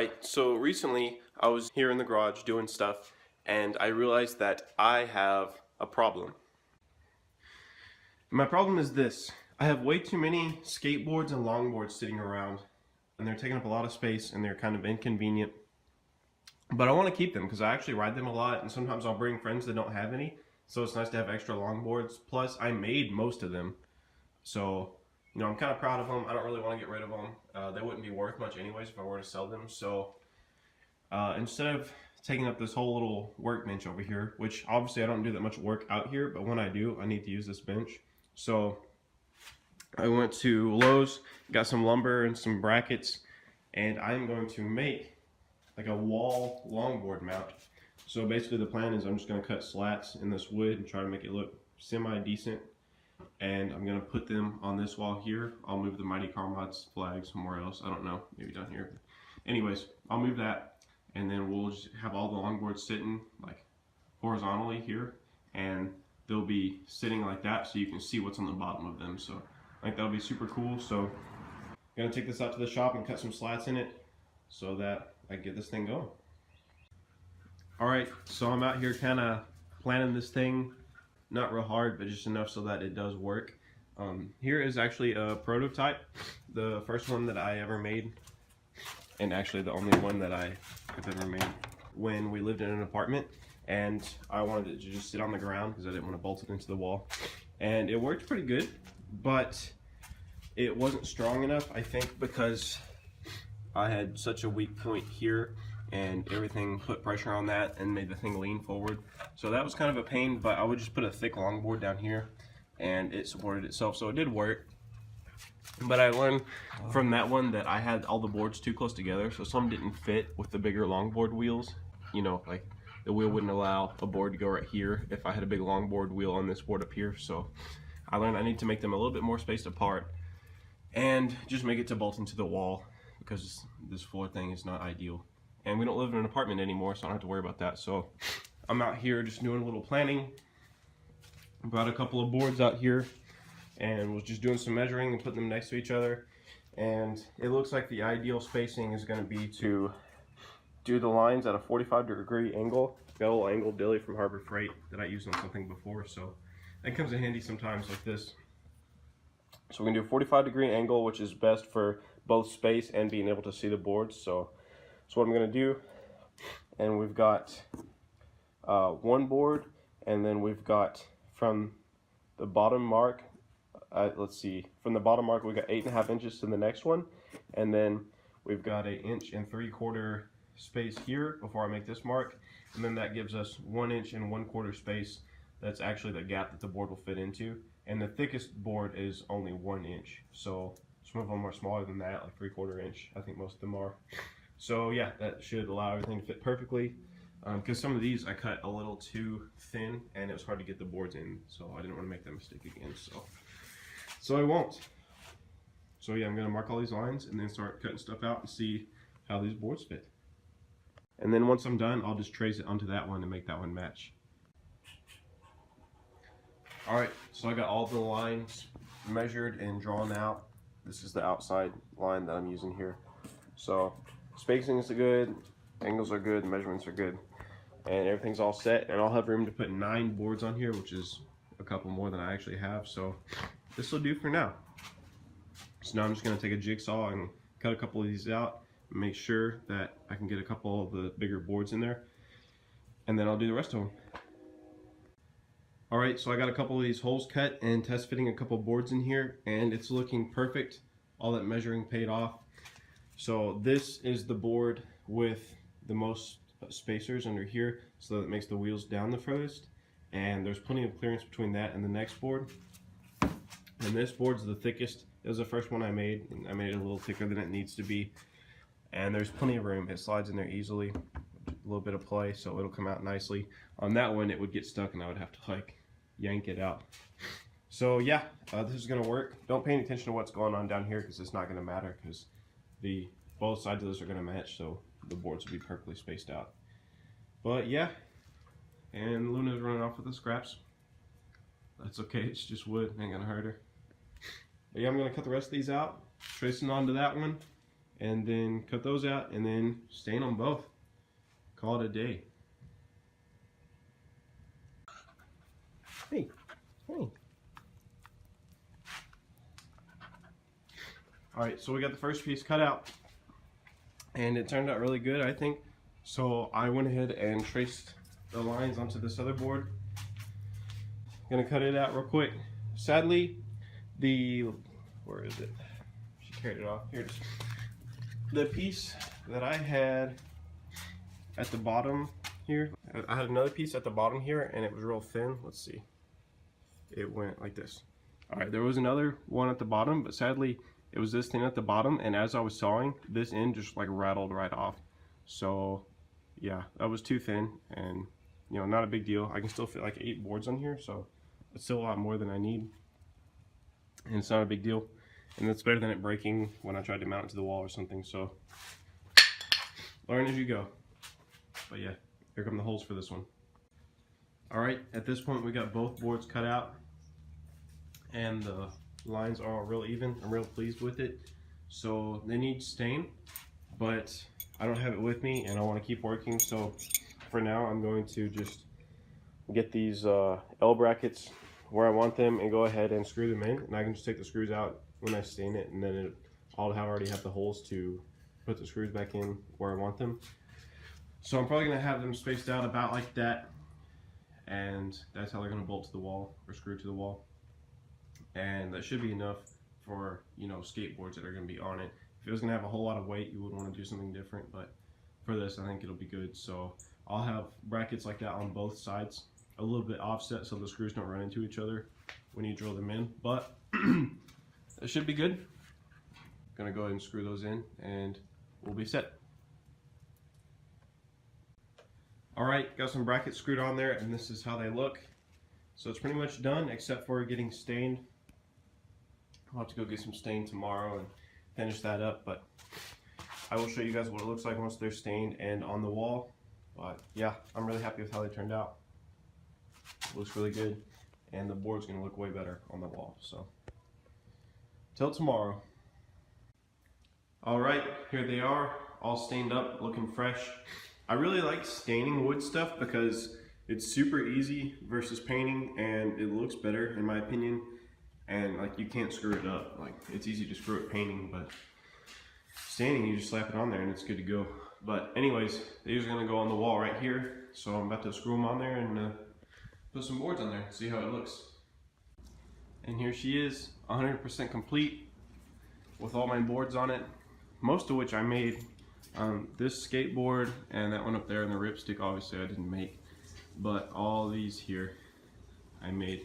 Alright, so recently I was here in the garage doing stuff and I realized that I have a problem. My problem is this. I have way too many skateboards and longboards sitting around and they're taking up a lot of space and they're kind of inconvenient. But I want to keep them because I actually ride them a lot and sometimes I'll bring friends that don't have any. So it's nice to have extra longboards. Plus I made most of them. So you know, I'm kind of proud of them. I don't really want to get rid of them. They wouldn't be worth much anyways if I were to sell them. So instead of taking up this whole little workbench over here, which obviously I don't do that much work out here, but when I do, I need to use this bench. So I went to Lowe's, got some lumber and some brackets, and I'm going to make like a wall longboard mount. So basically the plan is I'm just going to cut slats in this wood and try to make it look semi-decent. And I'm going to put them on this wall here. I'll move the Mighty Carmod's flag somewhere else. I don't know, maybe down here. Anyways, I'll move that and then we'll just have all the longboards sitting like horizontally here. And they'll be sitting like that so you can see what's on the bottom of them. So I think that'll be super cool. So I'm going to take this out to the shop and cut some slats in it so that I can get this thing going. Alright, so I'm out here kind of planning this thing. Not real hard, but just enough so that it does work. Here is actually a prototype, the first one that I ever made, and actually the only one that I have ever made when we lived in an apartment, and I wanted it to just sit on the ground because I didn't want to bolt it into the wall. And it worked pretty good, but it wasn't strong enough, I think, because I had such a weak point here and everything put pressure on that and made the thing lean forward. So that was kind of a pain, but I would just put a thick longboard down here and it supported itself, so it did work. But I learned from that one that I had all the boards too close together, so some didn't fit with the bigger longboard wheels. You know, like the wheel wouldn't allow a board to go right here if I had a big longboard wheel on this board up here. So I learned I need to make them a little bit more spaced apart and just make it to bolt into the wall because this floor thing is not ideal. And we don't live in an apartment anymore, so I don't have to worry about that. So I'm out here just doing a little planning. Brought a couple of boards out here and was just doing some measuring and putting them next to each other. And it looks like the ideal spacing is going to be to do the lines at a 45-degree angle. Got a little angle dilly from Harbor Freight that I used on something before, so that comes in handy sometimes like this. So we're going to do a 45-degree angle, which is best for both space and being able to see the boards. So that's what I'm going to do. And we've got one board, and then we've got from the bottom mark, let's see, from the bottom mark we got 8.5 inches to the next one, and then we've got an 1.75 inch space here before I make this mark, and then that gives us 1 inch and 1/4 space. That's actually the gap that the board will fit into, and the thickest board is only 1 inch, so some of them are smaller than that, like 3/4 inch. I think most of them are. So yeah, that should allow everything to fit perfectly, because some of these I cut a little too thin and it was hard to get the boards in, so I didn't want to make that mistake again, so I won't. So yeah, I'm going to mark all these lines and then start cutting stuff out and see how these boards fit. And then once I'm done, I'll just trace it onto that one and make that one match. Alright, so I got all the lines measured and drawn out. This is the outside line that I'm using here. So spacing is good, angles are good, measurements are good, and everything's all set. And I'll have room to put 9 boards on here, which is a couple more than I actually have. So this will do for now. So now I'm just going to take a jigsaw and cut a couple of these out, and make sure that I can get a couple of the bigger boards in there, and then I'll do the rest of them. Alright, so I got a couple of these holes cut and test fitting a couple boards in here, and it's looking perfect. All that measuring paid off. So this is the board with the most spacers under here, so that it makes the wheels down the furthest, and there's plenty of clearance between that and the next board. And this board's the thickest. It was the first one I made, and I made it a little thicker than it needs to be, and there's plenty of room. It slides in there easily, a little bit of play, so it'll come out nicely. On that one it would get stuck and I would have to like yank it out. So yeah, this is gonna work. Don't pay any attention to what's going on down here because it's not gonna matter, because both sides of this are going to match, so the boards will be perfectly spaced out. But yeah, and Luna's running off with the scraps. That's okay, it's just wood, ain't gonna hurt her. But yeah, I'm going to cut the rest of these out, trace it onto that one, and then cut those out and then stain them both. Call it a day. Hey, hey. Alright, so we got the first piece cut out, and it turned out really good, I think. So I went ahead and traced the lines onto this other board. Gonna cut it out real quick. Sadly, where is it? She carried it off. Here it is. The piece that I had at the bottom here, I had another piece at the bottom here, and it was real thin. Let's see. It went like this. Alright, there was another one at the bottom, but sadly, it was this thin at the bottom, and as I was sawing, this end just like rattled right off. So yeah, that was too thin, and you know, not a big deal. I can still fit like 8 boards on here, so it's still a lot more than I need, and it's not a big deal. And it's better than it breaking when I tried to mount it to the wall or something. So learn as you go. But yeah, here come the holes for this one. Alright, at this point we got both boards cut out, and the lines are all real even. I'm real pleased with it. So they need stain, but I don't have it with me, and I want to keep working. So for now, I'm going to just get these L brackets where I want them and go ahead and screw them in, and I can just take the screws out when I stain it, and then I'll already have the holes to put the screws back in where I want them. So I'm probably going to have them spaced out about like that, and that's how they're going to bolt to the wall or screw to the wall. And that should be enough for, you know, skateboards that are going to be on it. If it was going to have a whole lot of weight, you would want to do something different, but for this I think it'll be good. So I'll have brackets like that on both sides, a little bit offset so the screws don't run into each other when you drill them in, but it should be good. Gonna go ahead and screw those in and we'll be set. Alright, got some brackets screwed on there, and this is how they look. So it's pretty much done except for getting stained. I'll have to go get some stain tomorrow and finish that up, but I will show you guys what it looks like once they're stained and on the wall. But yeah, I'm really happy with how they turned out. It looks really good, and the board's gonna look way better on the wall. So till tomorrow. Alright, here they are, all stained up, looking fresh. I really like staining wood stuff because it's super easy versus painting, and it looks better in my opinion. And like, you can't screw it up. Like, it's easy to screw it painting, but staining, you just slap it on there and it's good to go. But anyways, these are gonna go on the wall right here. So I'm about to screw them on there and put some boards on there, see how it looks. And here she is, 100% complete with all my boards on it, most of which I made. This skateboard and that one up there and the ripstick obviously I didn't make, but all these here I made,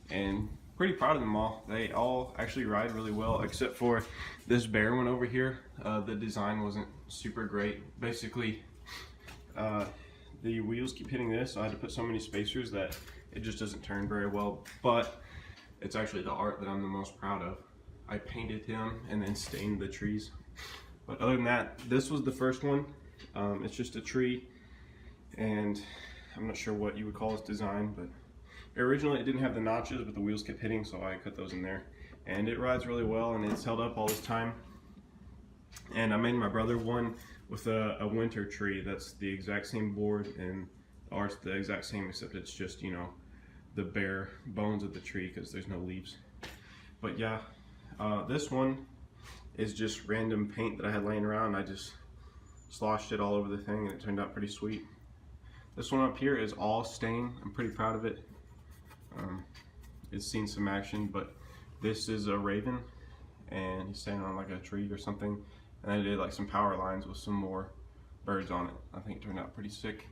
and pretty proud of them all. They all actually ride really well except for this bear one over here. The design wasn't super great. Basically the wheels keep hitting this, so I had to put so many spacers that it just doesn't turn very well, but it's actually the art that I'm the most proud of. I painted him and then stained the trees. But other than that, this was the first one. It's just a tree, and I'm not sure what you would call this design, but originally it didn't have the notches, but the wheels kept hitting, so I cut those in there. And it rides really well, and it's held up all this time. And I made my brother one with a winter tree. That's the exact same board, and the art's the exact same, except it's just, you know, the bare bones of the tree because there's no leaves. But yeah, this one is just random paint that I had laying around. I just sloshed it all over the thing, and it turned out pretty sweet. This one up here is all stain. I'm pretty proud of it. It's seen some action, but this is a raven, and he's standing on like a tree or something. And I did like some power lines with some more birds on it. I think it turned out pretty sick.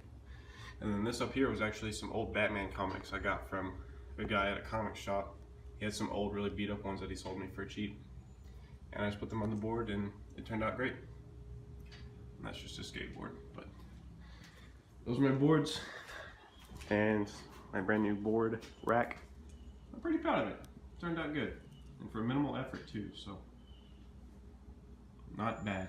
And then this up here was actually some old Batman comics I got from a guy at a comic shop. He had some old, really beat up ones that he sold me for cheap. And I just put them on the board, and it turned out great. And that's just a skateboard, but those are my boards and my brand new board rack. I'm pretty proud of it. It turned out good, and for minimal effort too, so not bad.